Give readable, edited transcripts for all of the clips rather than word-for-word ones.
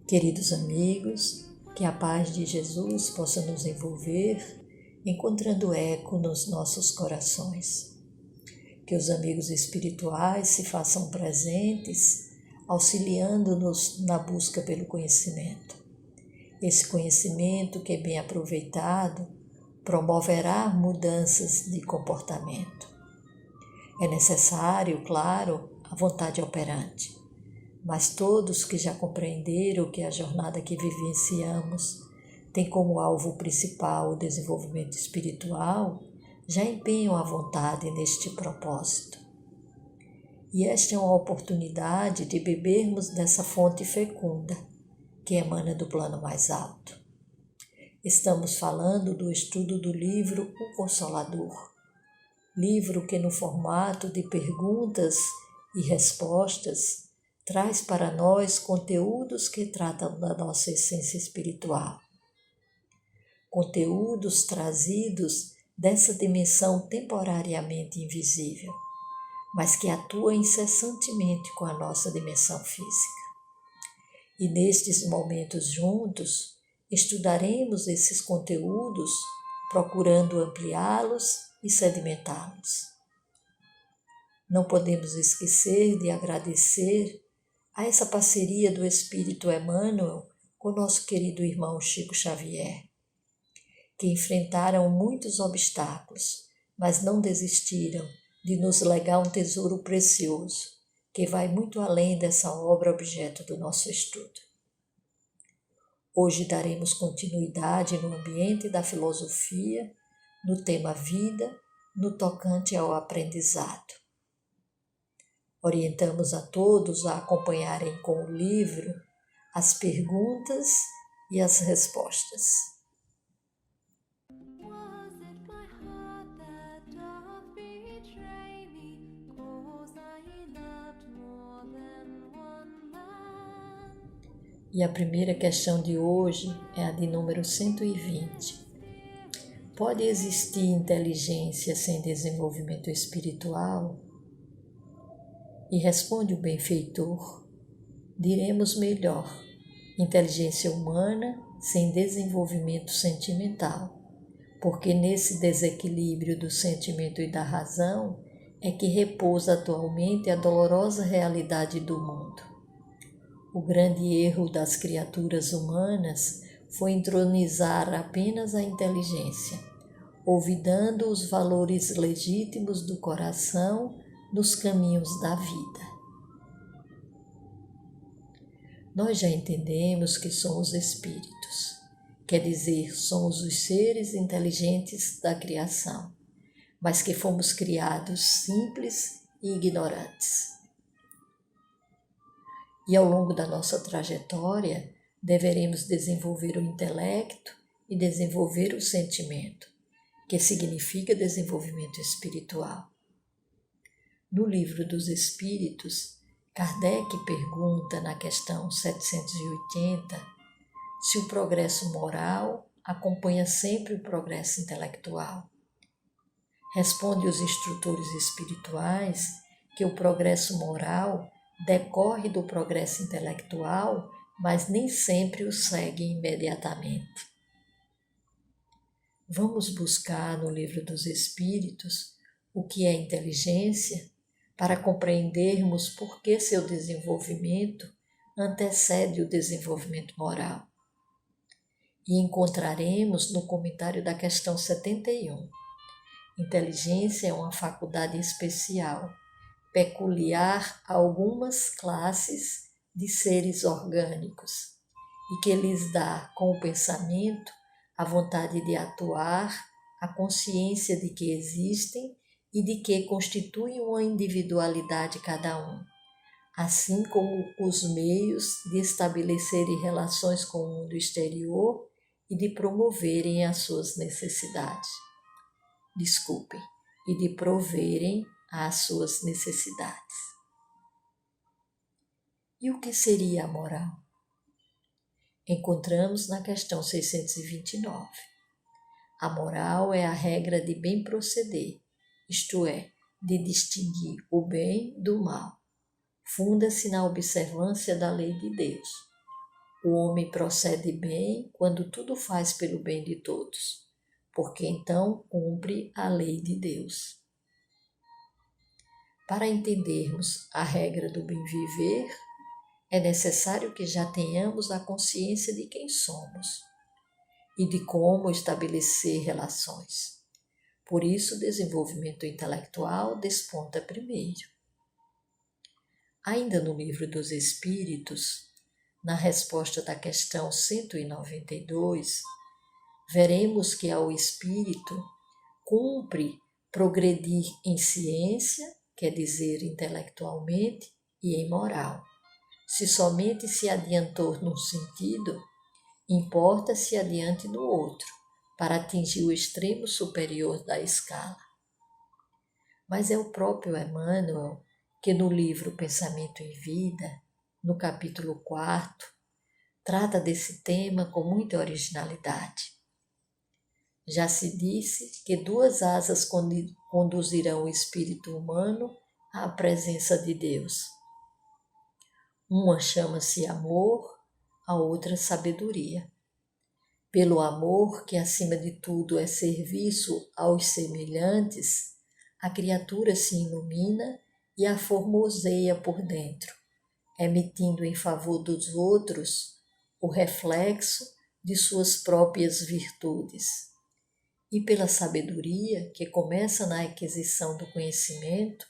Queridos amigos, que a paz de Jesus possa nos envolver, encontrando eco nos nossos corações. Que os amigos espirituais se façam presentes, auxiliando-nos na busca pelo conhecimento. Esse conhecimento que é bem aproveitado promoverá mudanças de comportamento. É necessário, claro, a vontade operante. Mas todos que já compreenderam que a jornada que vivenciamos tem como alvo principal o desenvolvimento espiritual, já empenham a vontade neste propósito. E esta é uma oportunidade de bebermos dessa fonte fecunda, que emana do plano mais alto. Estamos falando do estudo do livro O Consolador, livro que no formato de perguntas e respostas traz para nós conteúdos que tratam da nossa essência espiritual. Conteúdos trazidos dessa dimensão temporariamente invisível, mas que atua incessantemente com a nossa dimensão física. E nestes momentos juntos, estudaremos esses conteúdos, procurando ampliá-los e sedimentá-los. Não podemos esquecer de agradecer a essa parceria do Espírito Emmanuel com nosso querido irmão Chico Xavier, que enfrentaram muitos obstáculos, mas não desistiram de nos legar um tesouro precioso, que vai muito além dessa obra objeto do nosso estudo. Hoje daremos continuidade no ambiente da filosofia, no tema vida, no tocante ao aprendizado. Orientamos a todos a acompanharem com o livro as perguntas e as respostas. E a primeira questão de hoje é a de número 120. Pode existir inteligência sem desenvolvimento espiritual? E responde o benfeitor, diremos melhor, inteligência humana sem desenvolvimento sentimental, porque nesse desequilíbrio do sentimento e da razão é que repousa atualmente a dolorosa realidade do mundo. O grande erro das criaturas humanas foi entronizar apenas a inteligência, olvidando os valores legítimos do coração nos caminhos da vida. Nós já entendemos que somos espíritos, quer dizer, somos os seres inteligentes da criação, mas que fomos criados simples e ignorantes. E ao longo da nossa trajetória, deveremos desenvolver o intelecto e desenvolver o sentimento, que significa desenvolvimento espiritual. No Livro dos Espíritos, Kardec pergunta na questão 780 se o progresso moral acompanha sempre o progresso intelectual. Responde os instrutores espirituais que o progresso moral decorre do progresso intelectual, mas nem sempre o segue imediatamente. Vamos buscar no Livro dos Espíritos o que é inteligência para compreendermos por que seu desenvolvimento antecede o desenvolvimento moral. E encontraremos no comentário da questão 71. Inteligência é uma faculdade especial, peculiar a algumas classes de seres orgânicos e que lhes dá, com o pensamento, a vontade de atuar, a consciência de que existem e de que constituem uma individualidade cada um, assim como os meios de estabelecerem relações com o mundo exterior e de promoverem as suas necessidades. E de proverem às suas necessidades. E o que seria a moral? Encontramos na questão 629. A moral é a regra de bem proceder, isto é, de distinguir o bem do mal. Funda-se na observância da lei de Deus. O homem procede bem quando tudo faz pelo bem de todos, porque então cumpre a lei de Deus. Para entendermos a regra do bem viver, é necessário que já tenhamos a consciência de quem somos e de como estabelecer relações. Por isso, o desenvolvimento intelectual desponta primeiro. Ainda no Livro dos Espíritos, na resposta da questão 192, veremos que ao espírito cumpre progredir em ciência, quer dizer, intelectualmente, e em moral. Se somente se adiantou num sentido, importa se adiante no outro, para atingir o extremo superior da escala. Mas é o próprio Emmanuel que no livro Pensamento em Vida, no capítulo 4, trata desse tema com muita originalidade. Já se disse que 2 asas conduzirão o espírito humano à presença de Deus. Uma chama-se amor, a outra sabedoria. Pelo amor, que acima de tudo é serviço aos semelhantes, a criatura se ilumina e a formoseia por dentro, emitindo em favor dos outros o reflexo de suas próprias virtudes. E pela sabedoria, que começa na aquisição do conhecimento,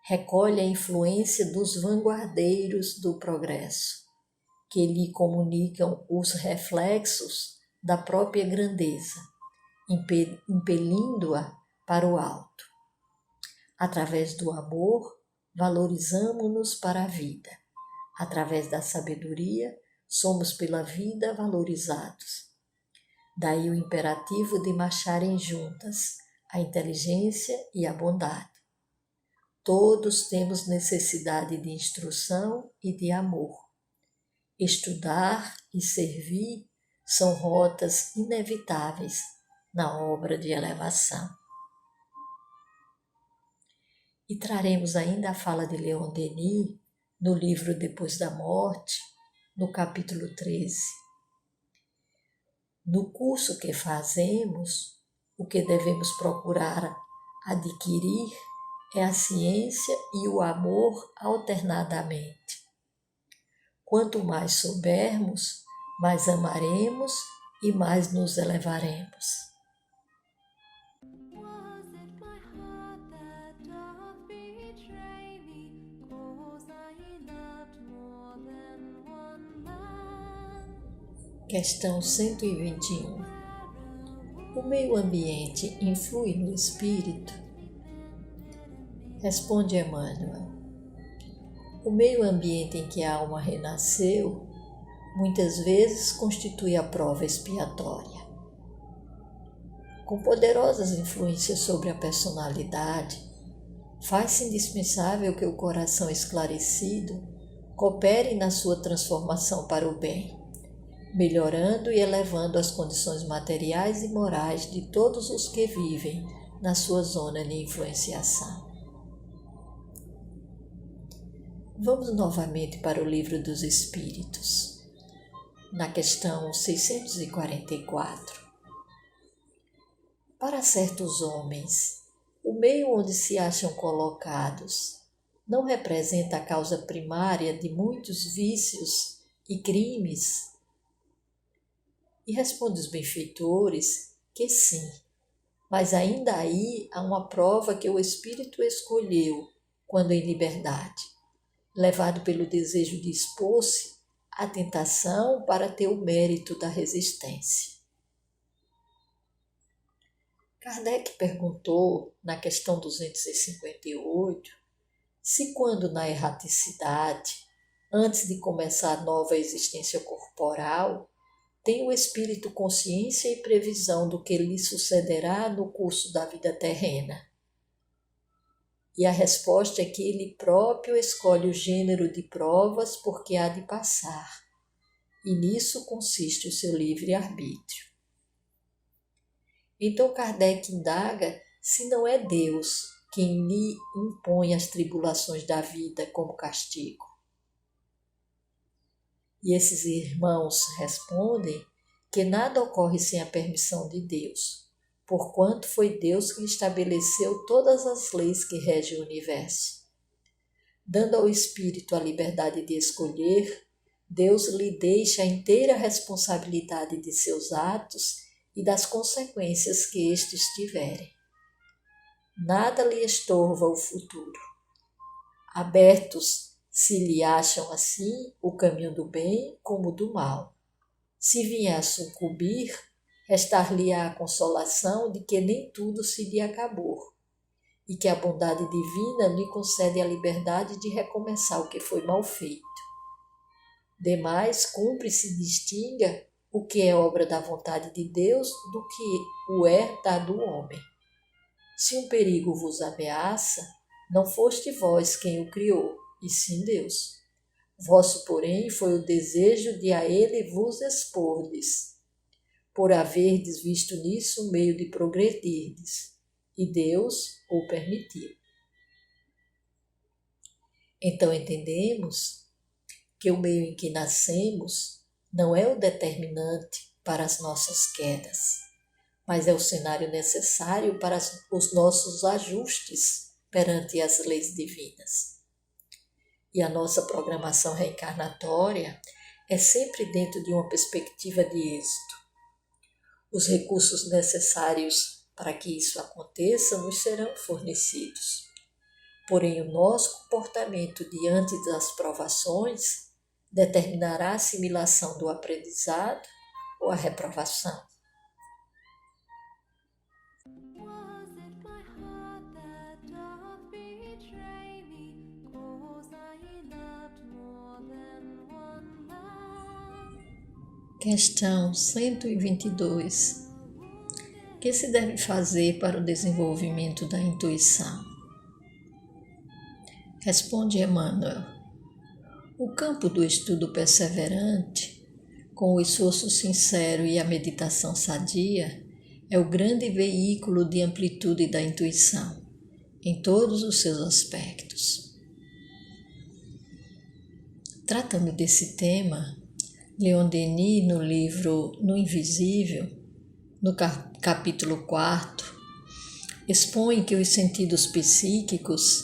recolhe a influência dos vanguardeiros do progresso, que lhe comunicam os reflexos da própria grandeza, impelindo-a para o alto. Através do amor, valorizamo-nos para a vida. Através da sabedoria, somos pela vida valorizados. Daí o imperativo de marcharem juntas a inteligência e a bondade. Todos temos necessidade de instrução e de amor. Estudar e servir são rotas inevitáveis na obra de elevação. E traremos ainda a fala de Leon Denis no livro Depois da Morte, no capítulo 13. No curso que fazemos, o que devemos procurar adquirir é a ciência e o amor alternadamente. Quanto mais soubermos, mais amaremos e mais nos elevaremos. Questão 121. O meio ambiente influi no espírito? Responde Emmanuel. O meio ambiente em que a alma renasceu muitas vezes constitui a prova expiatória. Com poderosas influências sobre a personalidade, faz-se indispensável que o coração esclarecido coopere na sua transformação para o bem, melhorando e elevando as condições materiais e morais de todos os que vivem na sua zona de influenciação. Vamos novamente para o Livro dos Espíritos, na questão 644. Para certos homens, o meio onde se acham colocados não representa a causa primária de muitos vícios e crimes? E responde os benfeitores que sim, mas ainda aí há uma prova que o espírito escolheu quando em liberdade, levado pelo desejo de expor-se à tentação para ter o mérito da resistência. Kardec perguntou, na questão 258, se quando na erraticidade, antes de começar a nova existência corporal, tem o espírito consciência e previsão do que lhe sucederá no curso da vida terrena. E a resposta é que ele próprio escolhe o gênero de provas por que há de passar, e nisso consiste o seu livre-arbítrio. Então Kardec indaga se não é Deus quem lhe impõe as tribulações da vida como castigo. E esses irmãos respondem que nada ocorre sem a permissão de Deus, porquanto foi Deus que estabeleceu todas as leis que regem o universo. Dando ao Espírito a liberdade de escolher, Deus lhe deixa a inteira responsabilidade de seus atos e das consequências que estes tiverem. Nada lhe estorva o futuro. Abertos se lhe acham assim o caminho do bem como do mal. Se vier a sucumbir, restar-lhe-á a consolação de que nem tudo se lhe acabou, e que a bondade divina lhe concede a liberdade de recomeçar o que foi mal feito. Demais, cumpre se distinga o que é obra da vontade de Deus do que o é da do homem. Se um perigo vos ameaça, não foste vós quem o criou, e sim Deus. Vosso, porém, foi o desejo de a ele vos expordes, por haverdes visto nisso um meio de progredirdes, e Deus o permitiu. Então entendemos que o meio em que nascemos não é o determinante para as nossas quedas, mas é o cenário necessário para os nossos ajustes perante as leis divinas. E a nossa programação reencarnatória é sempre dentro de uma perspectiva de êxito. Os recursos necessários para que isso aconteça nos serão fornecidos. Porém, o nosso comportamento diante das provações determinará a assimilação do aprendizado ou a reprovação. Questão 122. O que se deve fazer para o desenvolvimento da intuição? Responde Emmanuel. O campo do estudo perseverante, com o esforço sincero e a meditação sadia, é o grande veículo de amplitude da intuição, em todos os seus aspectos. Tratando desse tema, Leon Denis, no livro No Invisível, no capítulo 4, expõe que os sentidos psíquicos,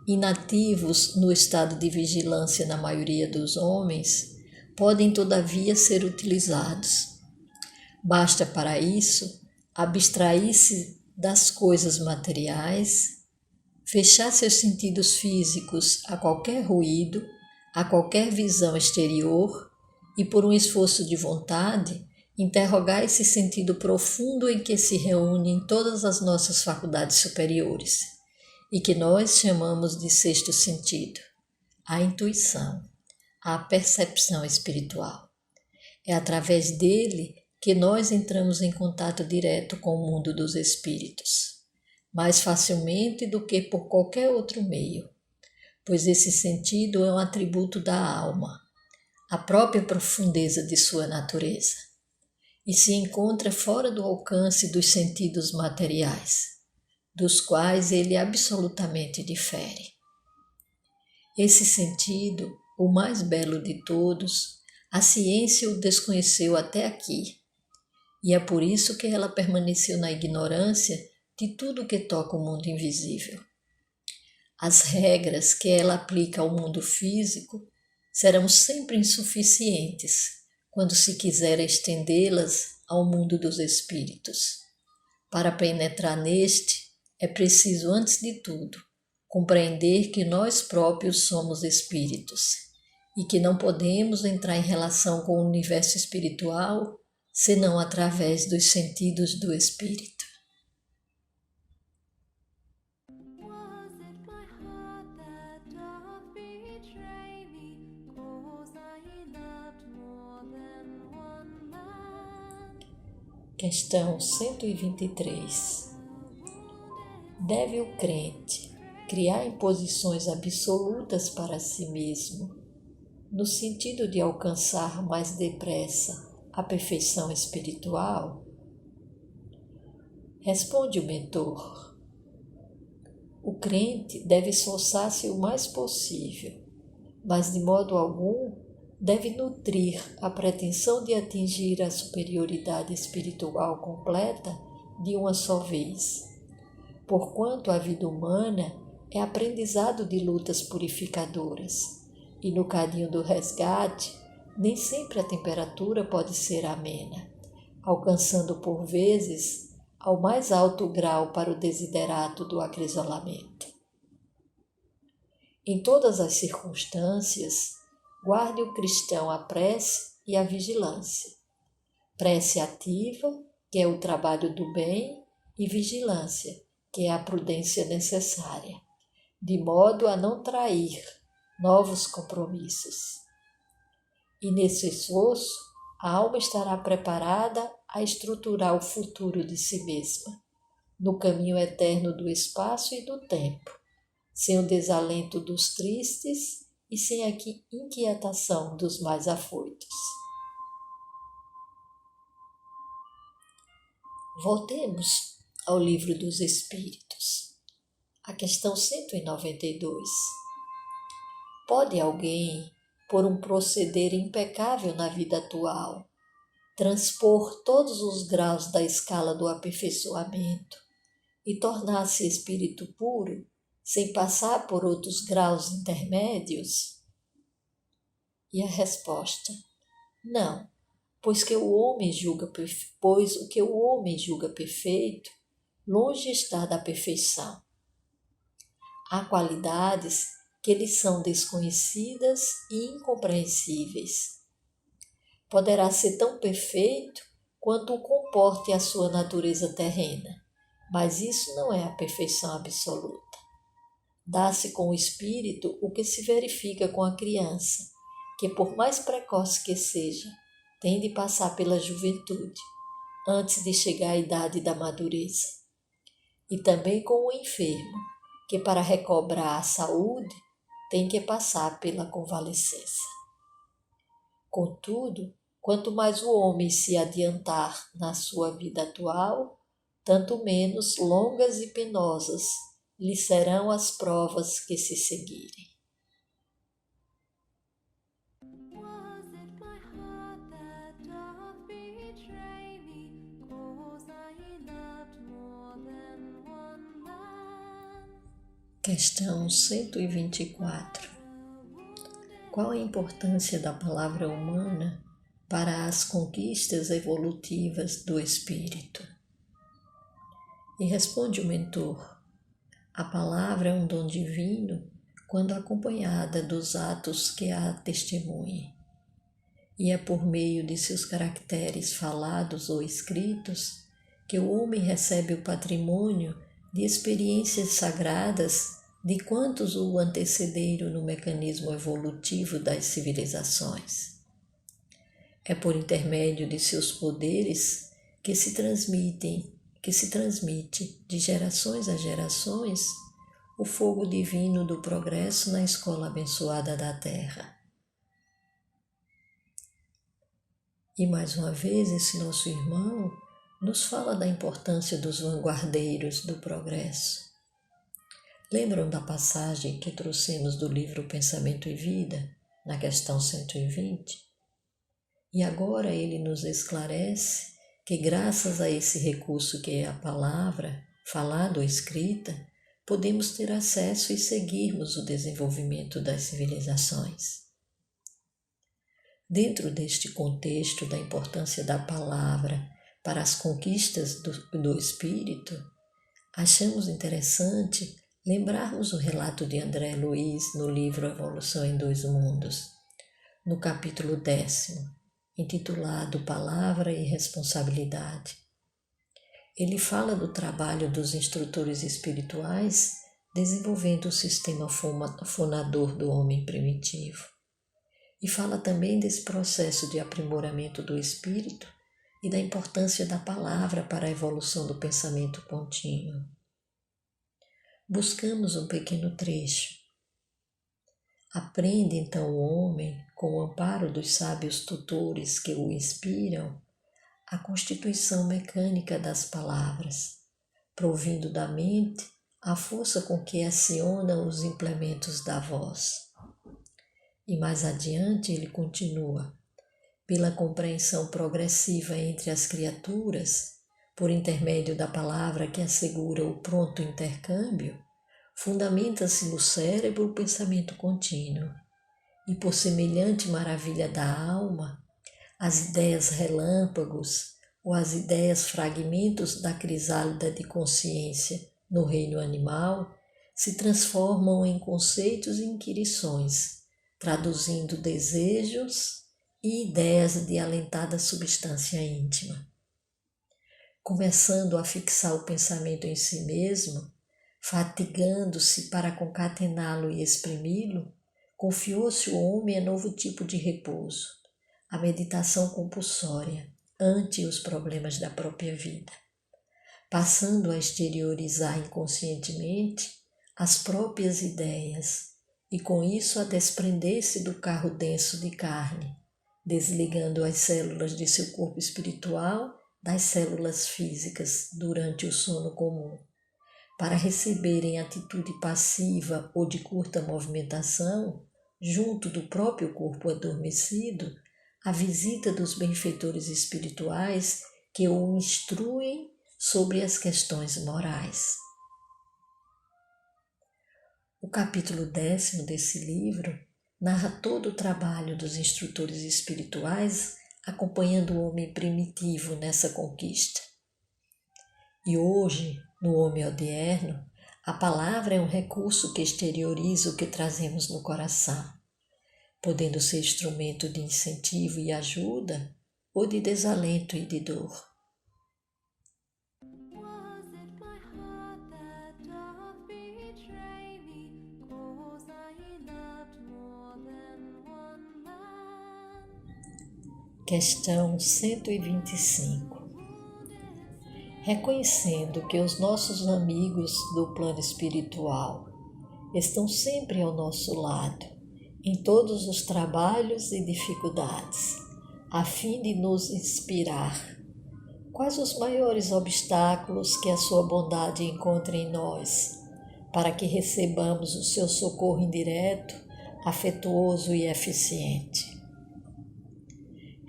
inativos no estado de vigilância na maioria dos homens, podem todavia ser utilizados. Basta para isso abstrair-se das coisas materiais, fechar seus sentidos físicos a qualquer ruído, a qualquer visão exterior e, por um esforço de vontade, interrogar esse sentido profundo em que se reúnem todas as nossas faculdades superiores e que nós chamamos de sexto sentido, a intuição, a percepção espiritual. É através dele que nós entramos em contato direto com o mundo dos espíritos, mais facilmente do que por qualquer outro meio, pois esse sentido é um atributo da alma, a própria profundeza de sua natureza, e se encontra fora do alcance dos sentidos materiais, dos quais ele absolutamente difere. Esse sentido, o mais belo de todos, a ciência o desconheceu até aqui, e é por isso que ela permaneceu na ignorância de tudo que toca o mundo invisível. As regras que ela aplica ao mundo físico serão sempre insuficientes quando se quiser estendê-las ao mundo dos espíritos. Para penetrar neste, é preciso, antes de tudo, compreender que nós próprios somos espíritos e que não podemos entrar em relação com o universo espiritual senão através dos sentidos do espírito. Questão 123. Deve o crente criar imposições absolutas para si mesmo, no sentido de alcançar mais depressa a perfeição espiritual? Responde o mentor. O crente deve esforçar-se o mais possível, mas de modo algum deve nutrir a pretensão de atingir a superioridade espiritual completa de uma só vez, porquanto a vida humana é aprendizado de lutas purificadoras, e no caminho do resgate, nem sempre a temperatura pode ser amena, alcançando por vezes ao mais alto grau para o desiderato do acrisolamento. Em todas as circunstâncias, guarde o cristão a prece e a vigilância. Prece ativa, que é o trabalho do bem, e vigilância, que é a prudência necessária, de modo a não trair novos compromissos. E nesse esforço, a alma estará preparada a estruturar o futuro de si mesma, no caminho eterno do espaço e do tempo, sem o desalento dos tristes e sem a inquietação dos mais afoitos. Voltemos ao Livro dos Espíritos. A questão 192. Pode alguém, por um proceder impecável na vida atual, transpor todos os graus da escala do aperfeiçoamento e tornar-se espírito puro, sem passar por outros graus intermédios? E a resposta: não, pois o que o homem julga perfeito, longe está da perfeição. Há qualidades que lhe são desconhecidas e incompreensíveis. Poderá ser tão perfeito quanto o comporte a sua natureza terrena, mas isso não é a perfeição absoluta. Dá-se com o espírito o que se verifica com a criança, que por mais precoce que seja, tem de passar pela juventude, antes de chegar à idade da madureza. E também com o enfermo, que para recobrar a saúde, tem que passar pela convalescença. Contudo, quanto mais o homem se adiantar na sua vida atual, tanto menos longas e penosas lhe serão as provas que se seguirem. Questão 124. Qual a importância da palavra humana para as conquistas evolutivas do espírito? E responde o mentor: a palavra é um dom divino quando acompanhada dos atos que a testemunhem. E é por meio de seus caracteres falados ou escritos que o homem recebe o patrimônio de experiências sagradas de quantos o antecederam no mecanismo evolutivo das civilizações. É por intermédio de seus poderes que se transmite de gerações a gerações o fogo divino do progresso na escola abençoada da Terra. E mais uma vez esse nosso irmão nos fala da importância dos vanguardeiros do progresso. Lembram da passagem que trouxemos do livro Pensamento e Vida, na questão 120? E agora ele nos esclarece que graças a esse recurso que é a palavra, falada ou escrita, podemos ter acesso e seguirmos o desenvolvimento das civilizações. Dentro deste contexto da importância da palavra para as conquistas do espírito, achamos interessante lembrarmos o relato de André Luiz no livro Evolução em Dois Mundos, no capítulo 10º, intitulado Palavra e Responsabilidade. Ele fala do trabalho dos instrutores espirituais desenvolvendo o sistema fonador do homem primitivo. E fala também desse processo de aprimoramento do espírito e da importância da palavra para a evolução do pensamento contínuo. Buscamos um pequeno trecho. Aprende então o homem, com o amparo dos sábios tutores que o inspiram, a constituição mecânica das palavras, provindo da mente a força com que aciona os implementos da voz. E mais adiante ele continua: pela compreensão progressiva entre as criaturas, por intermédio da palavra que assegura o pronto intercâmbio, fundamenta-se no cérebro o pensamento contínuo, e por semelhante maravilha da alma, as ideias relâmpagos ou as ideias fragmentos da crisálida de consciência no reino animal se transformam em conceitos e inquirições, traduzindo desejos e ideias de alentada substância íntima. Começando a fixar o pensamento em si mesmo, fatigando-se para concatená-lo e exprimi-lo, confiou-se o homem a novo tipo de repouso, a meditação compulsória ante os problemas da própria vida, passando a exteriorizar inconscientemente as próprias ideias e com isso a desprender-se do carro denso de carne, desligando as células de seu corpo espiritual das células físicas durante o sono comum, para receberem atitude passiva ou de curta movimentação, junto do próprio corpo adormecido, a visita dos benfeitores espirituais que o instruem sobre as questões morais. O capítulo 10 desse livro narra todo o trabalho dos instrutores espirituais acompanhando o homem primitivo nessa conquista. E hoje, no homem odierno, a palavra é um recurso que exterioriza o que trazemos no coração, podendo ser instrumento de incentivo e ajuda ou de desalento e de dor. Questão 125. Reconhecendo que os nossos amigos do plano espiritual estão sempre ao nosso lado, em todos os trabalhos e dificuldades, a fim de nos inspirar, quais os maiores obstáculos que a sua bondade encontra em nós, para que recebamos o seu socorro indireto, afetuoso e eficiente?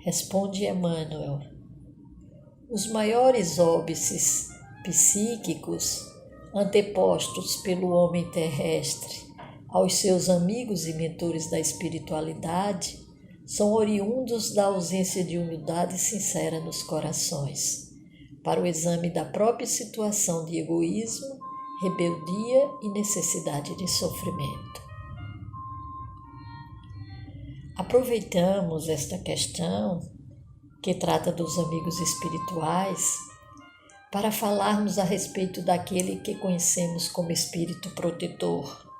Responde Emmanuel: os maiores óbices psíquicos antepostos pelo homem terrestre aos seus amigos e mentores da espiritualidade são oriundos da ausência de humildade sincera nos corações, para o exame da própria situação de egoísmo, rebeldia e necessidade de sofrimento. Aproveitamos esta questão, que trata dos amigos espirituais, para falarmos a respeito daquele que conhecemos como espírito protetor.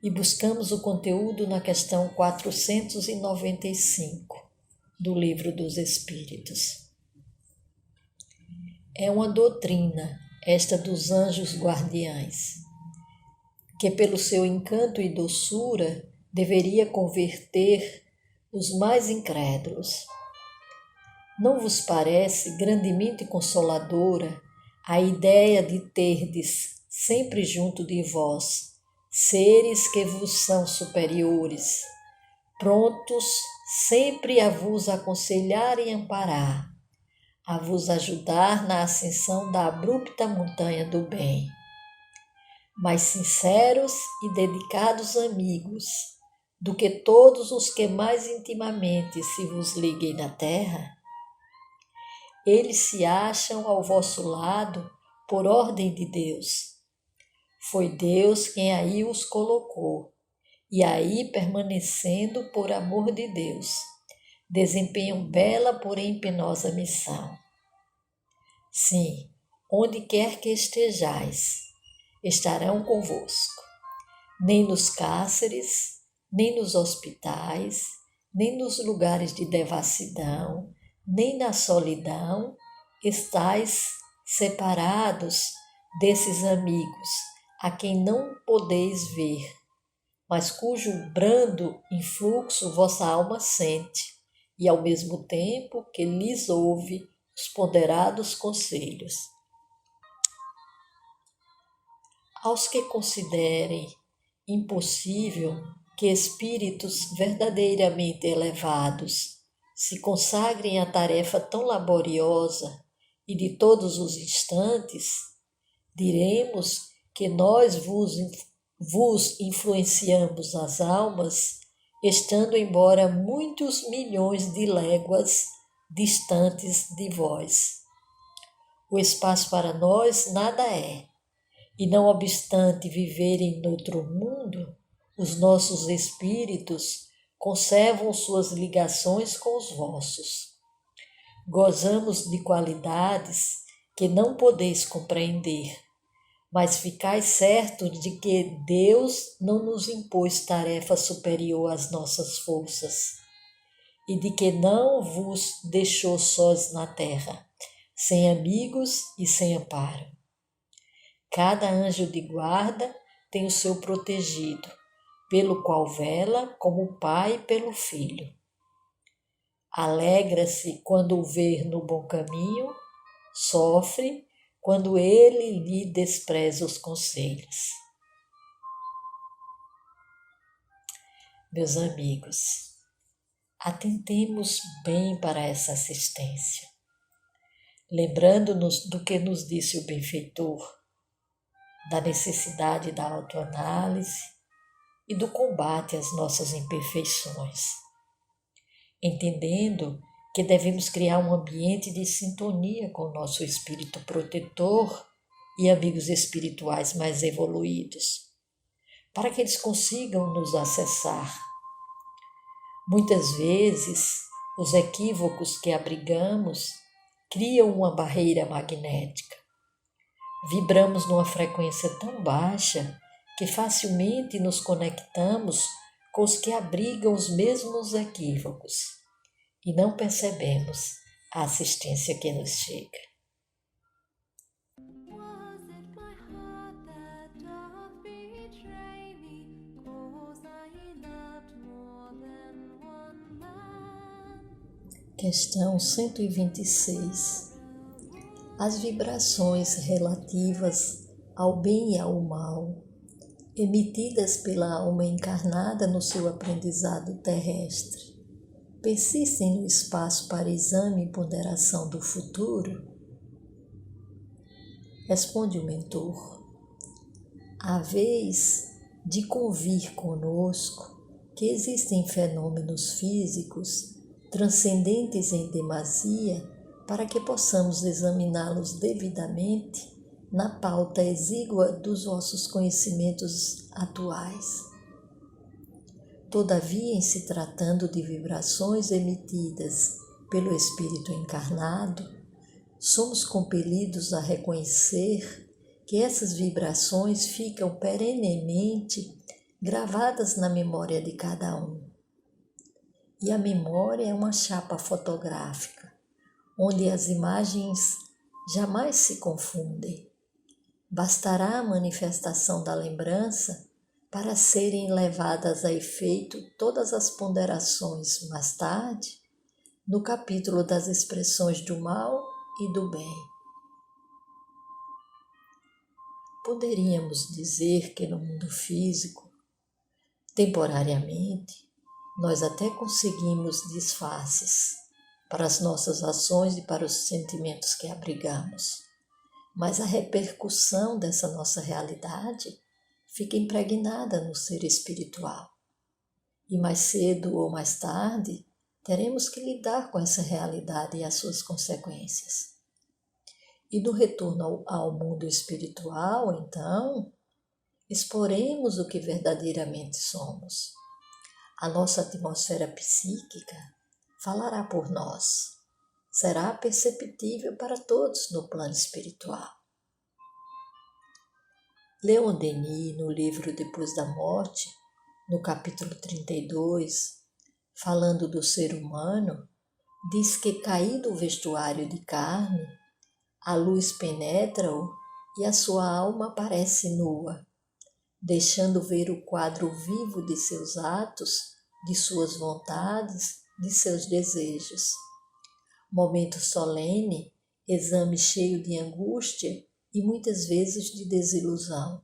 E buscamos o conteúdo na questão 495 do Livro dos Espíritos. É uma doutrina, esta dos anjos guardiães, que pelo seu encanto e doçura deveria converter os mais incrédulos. Não vos parece grandemente consoladora a ideia de terdes sempre junto de vós seres que vos são superiores, prontos sempre a vos aconselhar e amparar, a vos ajudar na ascensão da abrupta montanha do bem? Mais sinceros e dedicados amigos do que todos os que mais intimamente se vos liguem na terra? Eles se acham ao vosso lado por ordem de Deus. Foi Deus quem aí os colocou, e aí, permanecendo por amor de Deus, desempenham bela, porém penosa missão. Sim, onde quer que estejais, estarão convosco. Nem nos cárceres, nem nos hospitais, nem nos lugares de devassidão, nem na solidão, estais separados desses amigos, a quem não podeis ver, mas cujo brando influxo vossa alma sente, e ao mesmo tempo que lhes ouve os ponderados conselhos. Aos que considerem impossível que espíritos verdadeiramente elevados se consagrem à tarefa tão laboriosa e de todos os instantes, diremos que nós vos influenciamos as almas, estando embora muitos milhões de léguas distantes de vós. O espaço para nós nada é, e não obstante viverem noutro mundo, os nossos espíritos conservam suas ligações com os vossos. Gozamos de qualidades que não podeis compreender, mas ficais certos de que Deus não nos impôs tarefa superior às nossas forças, e de que não vos deixou sós na terra, sem amigos e sem amparo. Cada anjo de guarda tem o seu protegido, pelo qual vela como o pai pelo filho. Alegra-se quando o ver no bom caminho, sofre quando ele lhe despreza os conselhos. Meus amigos, atentemos bem para essa assistência, lembrando-nos do que nos disse o benfeitor, da necessidade da autoanálise e do combate às nossas imperfeições, entendendo que devemos criar um ambiente de sintonia com o nosso espírito protetor e amigos espirituais mais evoluídos, para que eles consigam nos acessar. Muitas vezes, os equívocos que abrigamos criam uma barreira magnética. Vibramos numa frequência tão baixa que facilmente nos conectamos com os que abrigam os mesmos equívocos e não percebemos a assistência que nos chega. Questão 126. As vibrações relativas ao bem e ao mal, emitidas pela alma encarnada no seu aprendizado terrestre, persistem no espaço para exame e ponderação do futuro? Responde o mentor. À vez de convir conosco que existem fenômenos físicos transcendentes em demasia para que possamos examiná-los devidamente na pauta exígua dos vossos conhecimentos atuais. Todavia, em se tratando de vibrações emitidas pelo espírito encarnado, somos compelidos a reconhecer que essas vibrações ficam perenemente gravadas na memória de cada um. E a memória é uma chapa fotográfica, onde as imagens jamais se confundem. Bastará a manifestação da lembrança para serem levadas a efeito todas as ponderações mais tarde, no capítulo das expressões do mal e do bem. Poderíamos dizer que no mundo físico, temporariamente, nós até conseguimos disfarces para as nossas ações e para os sentimentos que abrigamos, mas a repercussão dessa nossa realidade fica impregnada no ser espiritual. E mais cedo ou mais tarde, teremos que lidar com essa realidade e as suas consequências. E no retorno ao mundo espiritual, então, exporemos o que verdadeiramente somos. A nossa atmosfera psíquica falará por nós. Será perceptível para todos no plano espiritual. Leon Denis, no livro Depois da Morte, no capítulo 32, falando do ser humano, diz que, caído o vestuário de carne, a luz penetra-o e a sua alma aparece nua, deixando ver o quadro vivo de seus atos, de suas vontades, de seus desejos. Momento solene, exame cheio de angústia e muitas vezes de desilusão.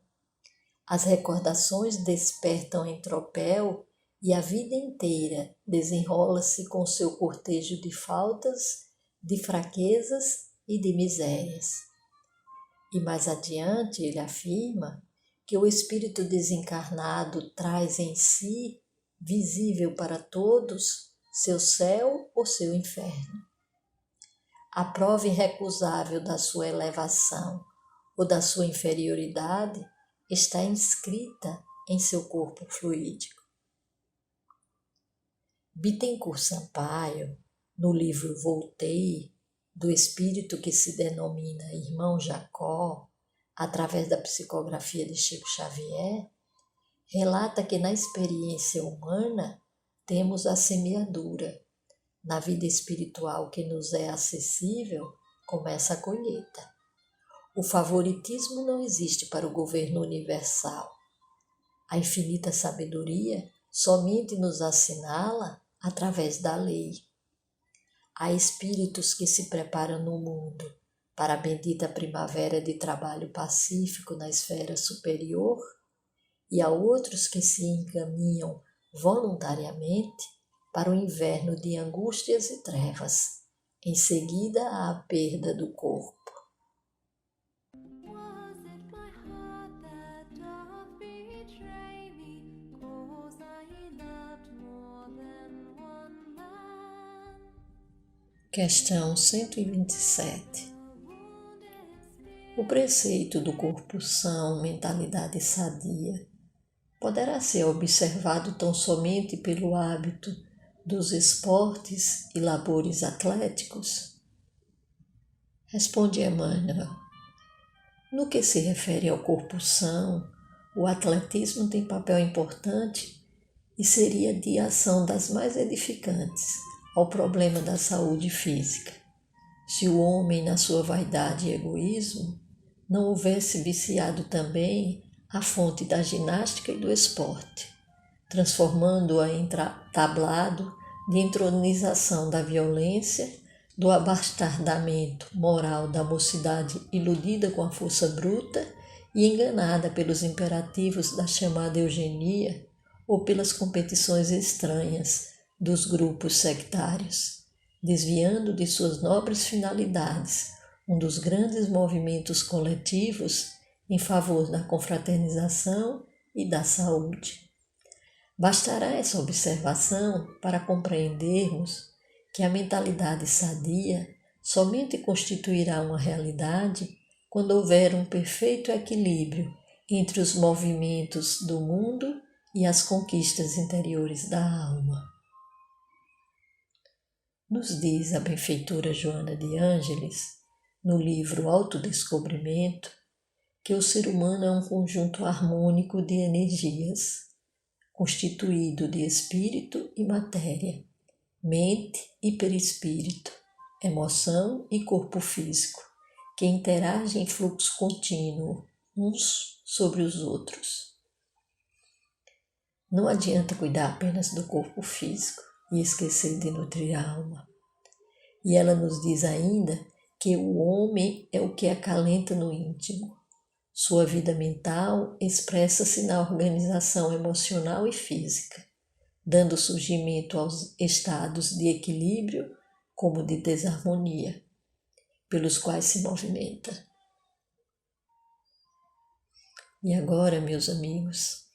As recordações despertam em tropel e a vida inteira desenrola-se com seu cortejo de faltas, de fraquezas e de misérias. E mais adiante ele afirma que o espírito desencarnado traz em si, visível para todos, seu céu ou seu inferno. A prova irrecusável da sua elevação ou da sua inferioridade está inscrita em seu corpo fluídico. Bittencourt Sampaio, no livro Voltei, do espírito que se denomina Irmão Jacó, através da psicografia de Chico Xavier, relata que na experiência humana temos a semeadura. Na vida espiritual que nos é acessível, começa a colheita. O favoritismo não existe para o governo universal. A infinita sabedoria somente nos assinala através da lei. Há espíritos que se preparam no mundo para a bendita primavera de trabalho pacífico na esfera superior, e há outros que se encaminham voluntariamente para o inverno de angústias e trevas, em seguida à perda do corpo. Questão 127. O preceito do corpo são, mentalidade sadia, poderá ser observado tão somente pelo hábito dos esportes e labores atléticos? Responde Emmanuel. No que se refere ao corpo são, o atletismo tem papel importante e seria de ação das mais edificantes ao problema da saúde física, se o homem, na sua vaidade e egoísmo, não houvesse viciado também a fonte da ginástica e do esporte, transformando-a em tablado de entronização da violência, do abastardamento moral da mocidade iludida com a força bruta e enganada pelos imperativos da chamada eugenia ou pelas competições estranhas dos grupos sectários, desviando de suas nobres finalidades um dos grandes movimentos coletivos em favor da confraternização e da saúde. Bastará essa observação para compreendermos que a mentalidade sadia somente constituirá uma realidade quando houver um perfeito equilíbrio entre os movimentos do mundo e as conquistas interiores da alma. Nos diz a benfeitora Joana de Ângeles, no livro Autodescobrimento, que o ser humano é um conjunto harmônico de energias, constituído de espírito e matéria, mente e perispírito, emoção e corpo físico, que interagem em fluxo contínuo uns sobre os outros. Não adianta cuidar apenas do corpo físico e esquecer de nutrir a alma. E ela nos diz ainda que o homem é o que acalenta no íntimo. Sua vida mental expressa-se na organização emocional e física, dando surgimento aos estados de equilíbrio como de desarmonia, pelos quais se movimenta. E agora, meus amigos,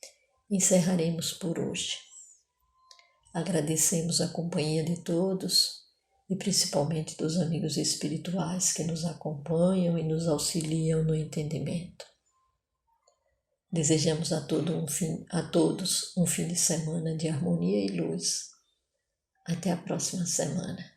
encerraremos por hoje. Agradecemos a companhia de todos e principalmente dos amigos espirituais que nos acompanham e nos auxiliam no entendimento. Desejamos a todos um fim de semana de harmonia e luz. Até a próxima semana.